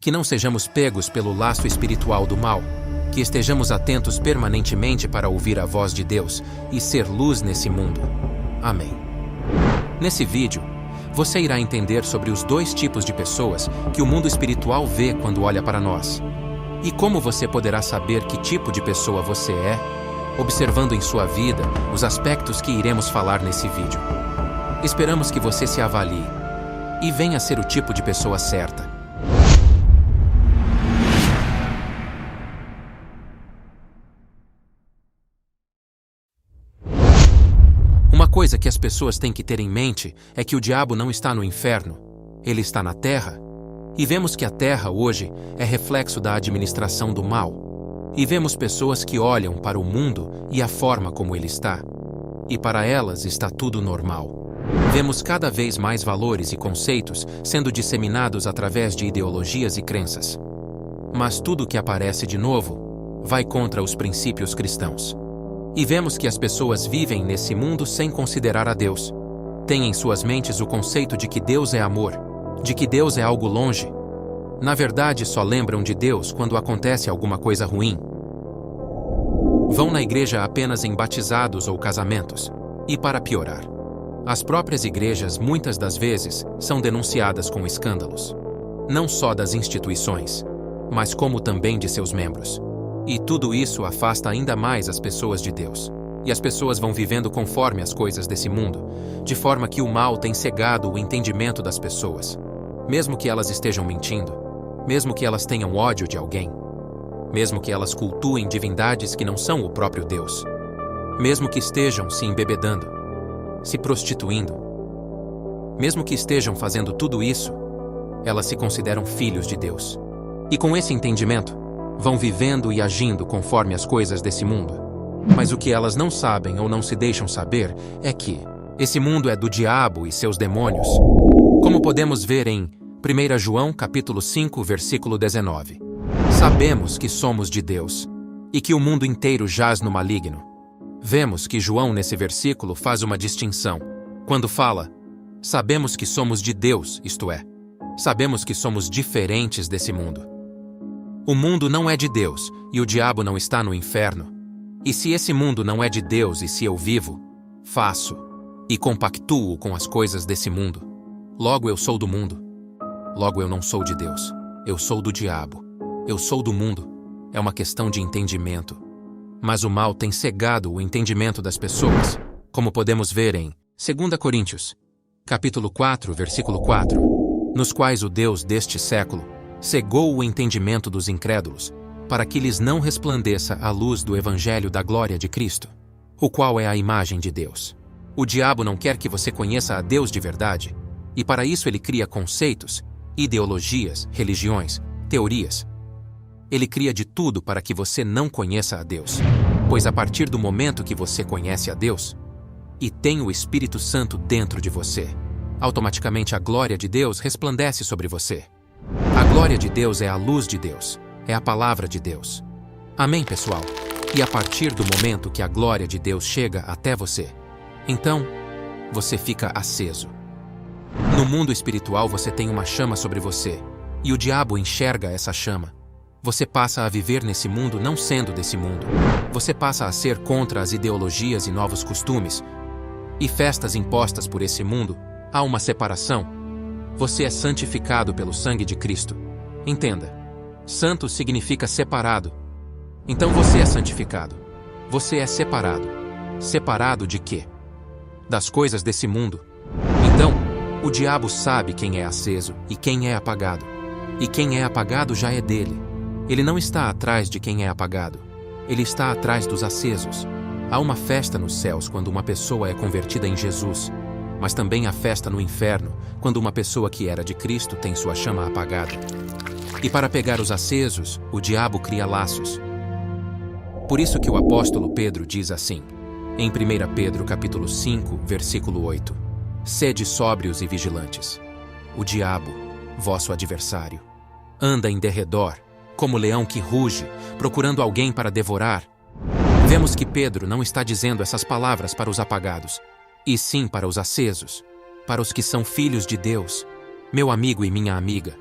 Que não sejamos pegos pelo laço espiritual do mal, que estejamos atentos permanentemente para ouvir a voz de Deus e ser luz nesse mundo. Amém. Nesse vídeo, você irá entender sobre os dois tipos de pessoas que o mundo espiritual vê quando olha para nós. E como você poderá saber que tipo de pessoa você é, observando em sua vida os aspectos que iremos falar nesse vídeo. Esperamos que você se avalie e venha ser o tipo de pessoa certa. Uma coisa que as pessoas têm que ter em mente é que o diabo não está no inferno, ele está na terra. E vemos que a terra hoje é reflexo da administração do mal. E vemos pessoas que olham para o mundo e a forma como ele está. E para elas está tudo normal. Vemos cada vez mais valores e conceitos sendo disseminados através de ideologias e crenças. Mas tudo que aparece de novo vai contra os princípios cristãos. E vemos que as pessoas vivem nesse mundo sem considerar a Deus. Têm em suas mentes o conceito de que Deus é amor, de que Deus é algo longe. Na verdade, só lembram de Deus quando acontece alguma coisa ruim. Vão na igreja apenas em batizados ou casamentos. E para piorar, as próprias igrejas muitas das vezes são denunciadas com escândalos. Não só das instituições, mas como também de seus membros. E tudo isso afasta ainda mais as pessoas de Deus. E as pessoas vão vivendo conforme as coisas desse mundo, de forma que o mal tem cegado o entendimento das pessoas. Mesmo que elas estejam mentindo, mesmo que elas tenham ódio de alguém, mesmo que elas cultuem divindades que não são o próprio Deus, mesmo que estejam se embebedando, se prostituindo, mesmo que estejam fazendo tudo isso, elas se consideram filhos de Deus. E com esse entendimento, vão vivendo e agindo conforme as coisas desse mundo. Mas o que elas não sabem ou não se deixam saber é que esse mundo é do diabo e seus demônios. Como podemos ver em 1 João capítulo 5, versículo 19. Sabemos que somos de Deus e que o mundo inteiro jaz no maligno. Vemos que João nesse versículo faz uma distinção. Quando fala, sabemos que somos de Deus, isto é, sabemos que somos diferentes desse mundo. O mundo não é de Deus e o diabo não está no inferno. E se esse mundo não é de Deus e se eu vivo, faço e compactuo com as coisas desse mundo, logo eu sou do mundo. Logo eu não sou de Deus. Eu sou do diabo. Eu sou do mundo. É uma questão de entendimento. Mas o mal tem cegado o entendimento das pessoas, como podemos ver em 2 Coríntios, capítulo 4, versículo 4, nos quais o Deus deste século cegou o entendimento dos incrédulos, para que lhes não resplandeça a luz do evangelho da glória de Cristo, o qual é a imagem de Deus. O diabo não quer que você conheça a Deus de verdade, e para isso ele cria conceitos, ideologias, religiões, teorias. Ele cria de tudo para que você não conheça a Deus, pois a partir do momento que você conhece a Deus e tem o Espírito Santo dentro de você, automaticamente a glória de Deus resplandece sobre você. A glória de Deus é a luz de Deus, é a palavra de Deus. Amém, pessoal? E a partir do momento que a glória de Deus chega até você, então você fica aceso. No mundo espiritual você tem uma chama sobre você, e o diabo enxerga essa chama. Você passa a viver nesse mundo não sendo desse mundo. Você passa a ser contra as ideologias e novos costumes e festas impostas por esse mundo. Há uma separação. Você é santificado pelo sangue de Cristo. Entenda, santo significa separado. Então você é santificado. Você é separado. Separado de quê? Das coisas desse mundo. Então, o diabo sabe quem é aceso e quem é apagado. E quem é apagado já é dele. Ele não está atrás de quem é apagado. Ele está atrás dos acesos. Há uma festa nos céus quando uma pessoa é convertida em Jesus. Mas também há festa no inferno, quando uma pessoa que era de Cristo tem sua chama apagada. E para pegar os acesos, o diabo cria laços. Por isso que o apóstolo Pedro diz assim, em 1 Pedro capítulo 5, versículo 8, Sede sóbrios e vigilantes. O diabo, vosso adversário, anda em derredor, como leão que ruge, procurando alguém para devorar. Vemos que Pedro não está dizendo essas palavras para os apagados, e sim para os acesos, para os que são filhos de Deus. Meu amigo e minha amiga,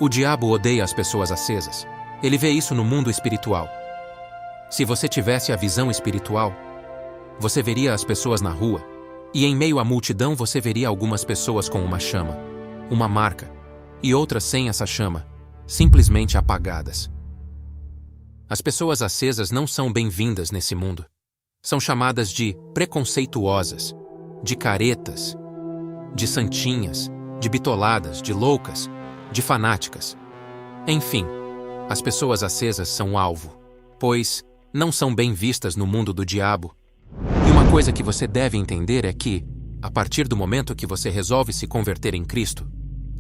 O diabo odeia as pessoas acesas. Ele vê isso no mundo espiritual. Se você tivesse a visão espiritual, você veria as pessoas na rua, e em meio à multidão você veria algumas pessoas com uma chama, uma marca, e outras sem essa chama, simplesmente apagadas. As pessoas acesas não são bem-vindas nesse mundo. São chamadas de preconceituosas, de caretas, de santinhas, de bitoladas, de loucas, de fanáticas. Enfim, as pessoas acesas são alvo, pois não são bem vistas no mundo do diabo. E uma coisa que você deve entender é que, a partir do momento que você resolve se converter em Cristo,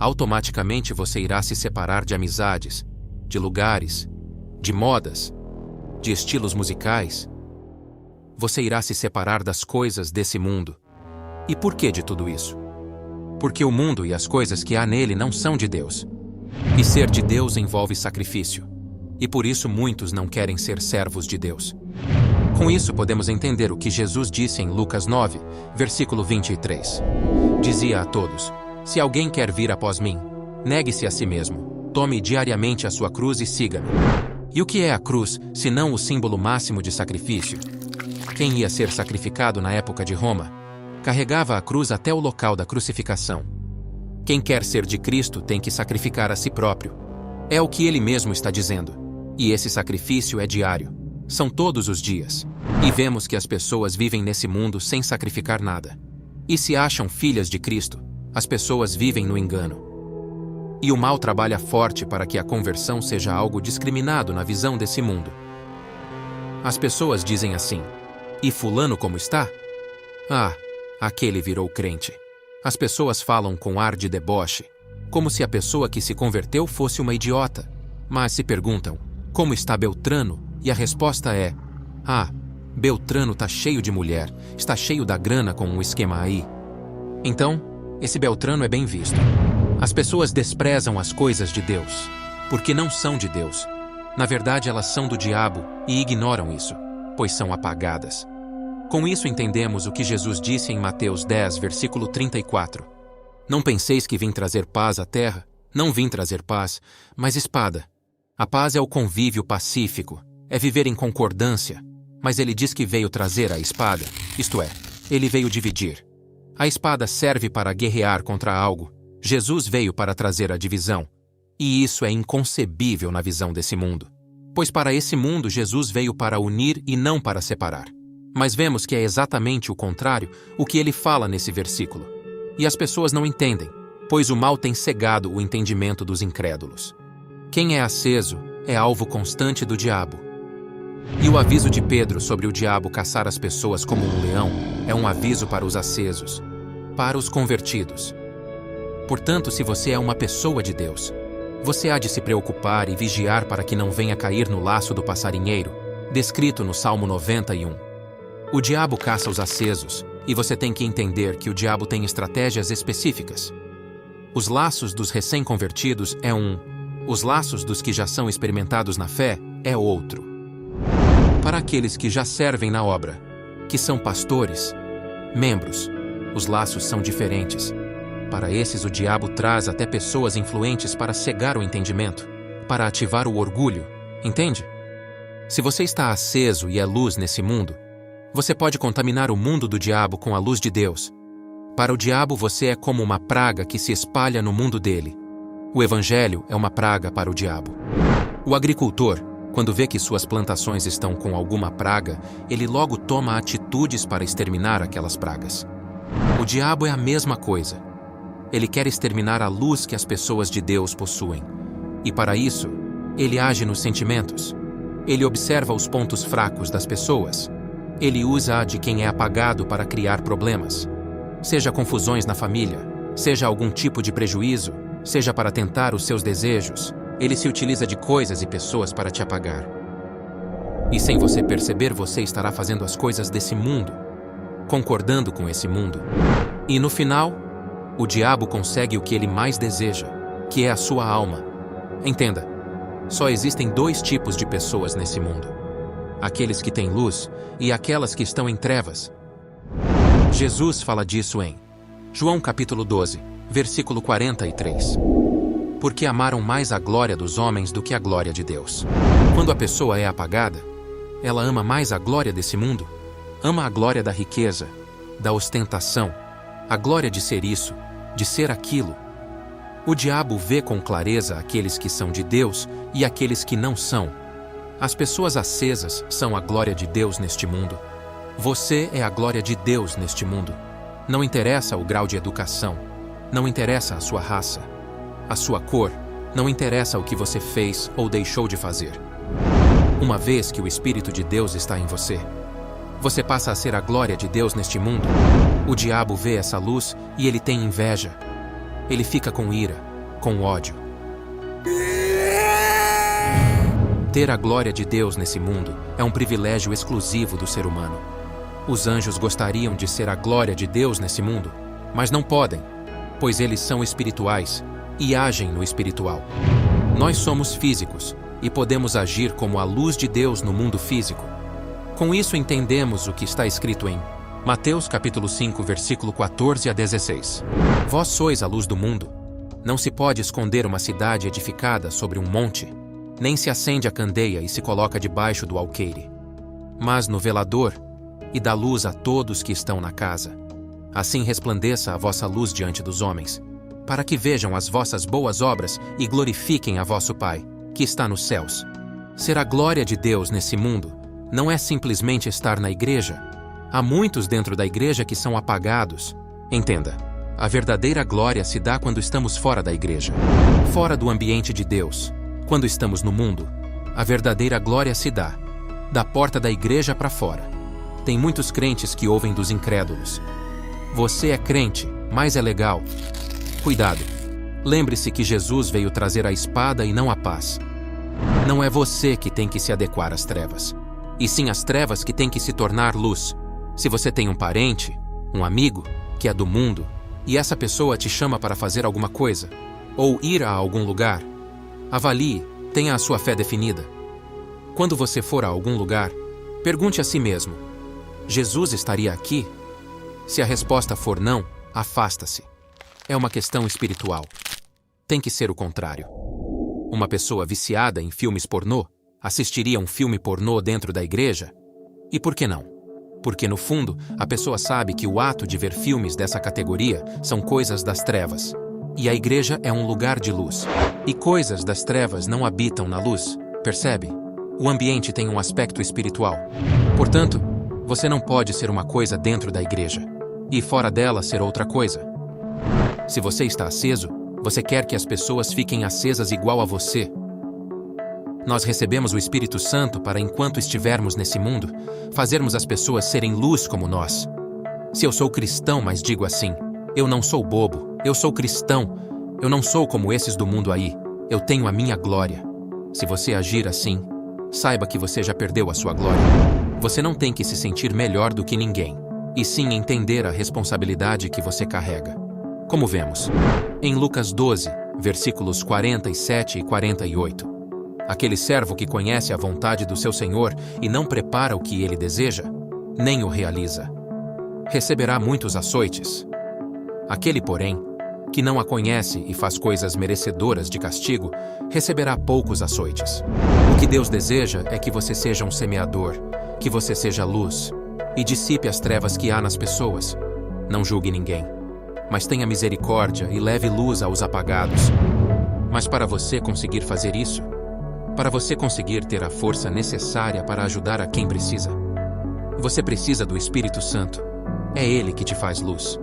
automaticamente você irá se separar de amizades, de lugares, de modas, de estilos musicais. Você irá se separar das coisas desse mundo. E por que de tudo isso? Porque o mundo e as coisas que há nele não são de Deus. E ser de Deus envolve sacrifício. E por isso muitos não querem ser servos de Deus. Com isso podemos entender o que Jesus disse em Lucas 9, versículo 23. Dizia a todos: se alguém quer vir após mim, negue-se a si mesmo, tome diariamente a sua cruz e siga-me. E o que é a cruz, senão o símbolo máximo de sacrifício? Quem ia ser sacrificado na época de Roma, carregava a cruz até o local da crucificação. Quem quer ser de Cristo tem que sacrificar a si próprio. É o que ele mesmo está dizendo. E esse sacrifício é diário. São todos os dias. E vemos que as pessoas vivem nesse mundo sem sacrificar nada. E se acham filhas de Cristo, as pessoas vivem no engano. E o mal trabalha forte para que a conversão seja algo discriminado na visão desse mundo. As pessoas dizem assim: e fulano como está? Ah, aquele virou crente. As pessoas falam com ar de deboche, como se a pessoa que se converteu fosse uma idiota. Mas se perguntam: como está Beltrano? E a resposta é: ah, Beltrano tá cheio de mulher, está cheio da grana com um esquema aí. Então, esse Beltrano é bem visto. As pessoas desprezam as coisas de Deus, porque não são de Deus. Na verdade, elas são do diabo e ignoram isso, pois são apagadas. Com isso entendemos o que Jesus disse em Mateus 10, versículo 34. Não penseis que vim trazer paz à terra? Não vim trazer paz, mas espada. A paz é o convívio pacífico, é viver em concordância, mas ele diz que veio trazer a espada, isto é, ele veio dividir. A espada serve para guerrear contra algo. Jesus veio para trazer a divisão. E isso é inconcebível na visão desse mundo. Pois para esse mundo Jesus veio para unir e não para separar. Mas vemos que é exatamente o contrário o que ele fala nesse versículo. E as pessoas não entendem, pois o mal tem cegado o entendimento dos incrédulos. Quem é aceso é alvo constante do diabo. E o aviso de Pedro sobre o diabo caçar as pessoas como um leão é um aviso para os acesos, para os convertidos. Portanto, se você é uma pessoa de Deus, você há de se preocupar e vigiar para que não venha cair no laço do passarinheiro, descrito no Salmo 91. O diabo caça os acesos, e você tem que entender que o diabo tem estratégias específicas. Os laços dos recém-convertidos é um, os laços dos que já são experimentados na fé é outro. Para aqueles que já servem na obra, que são pastores, membros, os laços são diferentes. Para esses o diabo traz até pessoas influentes para cegar o entendimento, para ativar o orgulho, entende? Se você está aceso e é luz nesse mundo, você pode contaminar o mundo do diabo com a luz de Deus. Para o diabo você é como uma praga que se espalha no mundo dele. O evangelho é uma praga para o diabo. O agricultor, quando vê que suas plantações estão com alguma praga, ele logo toma atitudes para exterminar aquelas pragas. O diabo é a mesma coisa. Ele quer exterminar a luz que as pessoas de Deus possuem. E para isso, ele age nos sentimentos. Ele observa os pontos fracos das pessoas. Ele usa a de quem é apagado para criar problemas. Seja confusões na família, seja algum tipo de prejuízo, seja para tentar os seus desejos, ele se utiliza de coisas e pessoas para te apagar. E sem você perceber, você estará fazendo as coisas desse mundo, concordando com esse mundo. E no final, o diabo consegue o que ele mais deseja, que é a sua alma. Entenda, só existem dois tipos de pessoas nesse mundo: aqueles que têm luz e aquelas que estão em trevas. Jesus fala disso em João capítulo 12, versículo 43. porque amaram mais a glória dos homens do que a glória de Deus. Quando a pessoa é apagada, ela ama mais a glória desse mundo, ama a glória da riqueza, da ostentação, a glória de ser isso, de ser aquilo. O diabo vê com clareza aqueles que são de Deus e aqueles que não são. As pessoas acesas são a glória de Deus neste mundo. Você é a glória de Deus neste mundo. Não interessa o grau de educação, não interessa a sua raça, a sua cor, não interessa o que você fez ou deixou de fazer. Uma vez que o Espírito de Deus está em você, você passa a ser a glória de Deus neste mundo. O diabo vê essa luz e ele tem inveja. Ele fica com ira, com ódio. Ter a glória de Deus nesse mundo é um privilégio exclusivo do ser humano. Os anjos gostariam de ser a glória de Deus nesse mundo, mas não podem, pois eles são espirituais e agem no espiritual. Nós somos físicos e podemos agir como a luz de Deus no mundo físico. Com isso entendemos o que está escrito em Mateus capítulo 5, versículo 14 a 16. Vós sois a luz do mundo. Não se pode esconder uma cidade edificada sobre um monte, nem se acende a candeia e se coloca debaixo do alqueire, mas no velador, e dá luz a todos que estão na casa. Assim resplandeça a vossa luz diante dos homens, para que vejam as vossas boas obras e glorifiquem a vosso Pai, que está nos céus. Ser a glória de Deus nesse mundo não é simplesmente estar na igreja. Há muitos dentro da igreja que são apagados. Entenda, a verdadeira glória se dá quando estamos fora da igreja, fora do ambiente de Deus. Quando estamos no mundo, a verdadeira glória se dá da porta da igreja para fora. Tem muitos crentes que ouvem dos incrédulos. Você é crente, mas é legal. Cuidado. Lembre-se que Jesus veio trazer a espada e não a paz. Não é você que tem que se adequar às trevas, e sim as trevas que têm que se tornar luz. Se você tem um parente, um amigo, que é do mundo, e essa pessoa te chama para fazer alguma coisa, ou ir a algum lugar, avalie, tenha a sua fé definida. Quando você for a algum lugar, pergunte a si mesmo: Jesus estaria aqui? Se a resposta for não, afasta-se. É uma questão espiritual. Tem que ser o contrário. Uma pessoa viciada em filmes pornô assistiria um filme pornô dentro da igreja? E por que não? Porque, no fundo, a pessoa sabe que o ato de ver filmes dessa categoria são coisas das trevas. E a igreja é um lugar de luz. E coisas das trevas não habitam na luz, percebe? O ambiente tem um aspecto espiritual. Portanto, você não pode ser uma coisa dentro da igreja e fora dela ser outra coisa. Se você está aceso, você quer que as pessoas fiquem acesas igual a você. Nós recebemos o Espírito Santo para, enquanto estivermos nesse mundo, fazermos as pessoas serem luz como nós. Se eu sou cristão, mas digo assim, eu não sou bobo, eu sou cristão, eu não sou como esses do mundo aí, eu tenho a minha glória. Se você agir assim, saiba que você já perdeu a sua glória. Você não tem que se sentir melhor do que ninguém, e sim entender a responsabilidade que você carrega. Como vemos em Lucas 12, versículos 47 e 48. Aquele servo que conhece a vontade do seu Senhor e não prepara o que ele deseja, nem o realiza, receberá muitos açoites. Aquele, porém, que não a conhece e faz coisas merecedoras de castigo, receberá poucos açoites. O que Deus deseja é que você seja um semeador, que você seja luz, e dissipe as trevas que há nas pessoas. Não julgue ninguém, mas tenha misericórdia e leve luz aos apagados. Mas para você conseguir fazer isso, para você conseguir ter a força necessária para ajudar a quem precisa, você precisa do Espírito Santo. É Ele que te faz luz.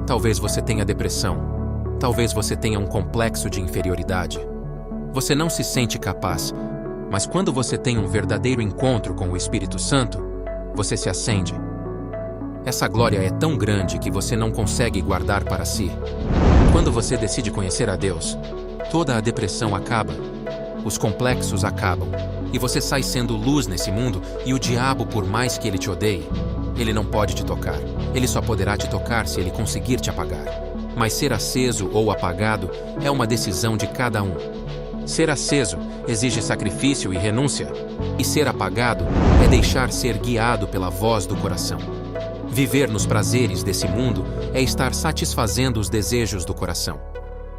Talvez você tenha depressão. Talvez você tenha um complexo de inferioridade. Você não se sente capaz, mas quando você tem um verdadeiro encontro com o Espírito Santo, você se acende. Essa glória é tão grande que você não consegue guardar para si. Quando você decide conhecer a Deus, toda a depressão acaba. Os complexos acabam, e você sai sendo luz nesse mundo, e o diabo, por mais que ele te odeie, ele não pode te tocar. Ele só poderá te tocar se ele conseguir te apagar. Mas ser aceso ou apagado é uma decisão de cada um. Ser aceso exige sacrifício e renúncia, e ser apagado é deixar ser guiado pela voz do coração. Viver nos prazeres desse mundo é estar satisfazendo os desejos do coração.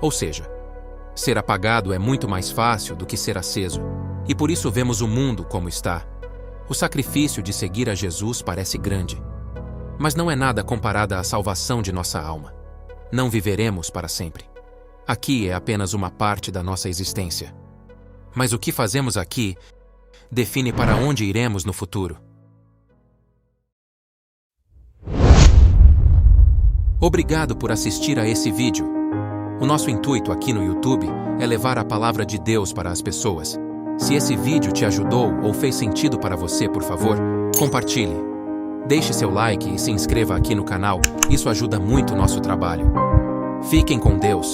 Ou seja, Ser apagado é muito mais fácil do que ser aceso, e por isso vemos o mundo como está. O sacrifício de seguir a Jesus parece grande, mas não é nada comparado à salvação de nossa alma. Não viveremos para sempre. Aqui é apenas uma parte da nossa existência. Mas o que fazemos aqui define para onde iremos no futuro. Obrigado por assistir a esse vídeo. O nosso intuito aqui no YouTube é levar a palavra de Deus para as pessoas. Se esse vídeo te ajudou ou fez sentido para você, por favor, compartilhe. Deixe seu like e se inscreva aqui no canal, isso ajuda muito o nosso trabalho. Fiquem com Deus.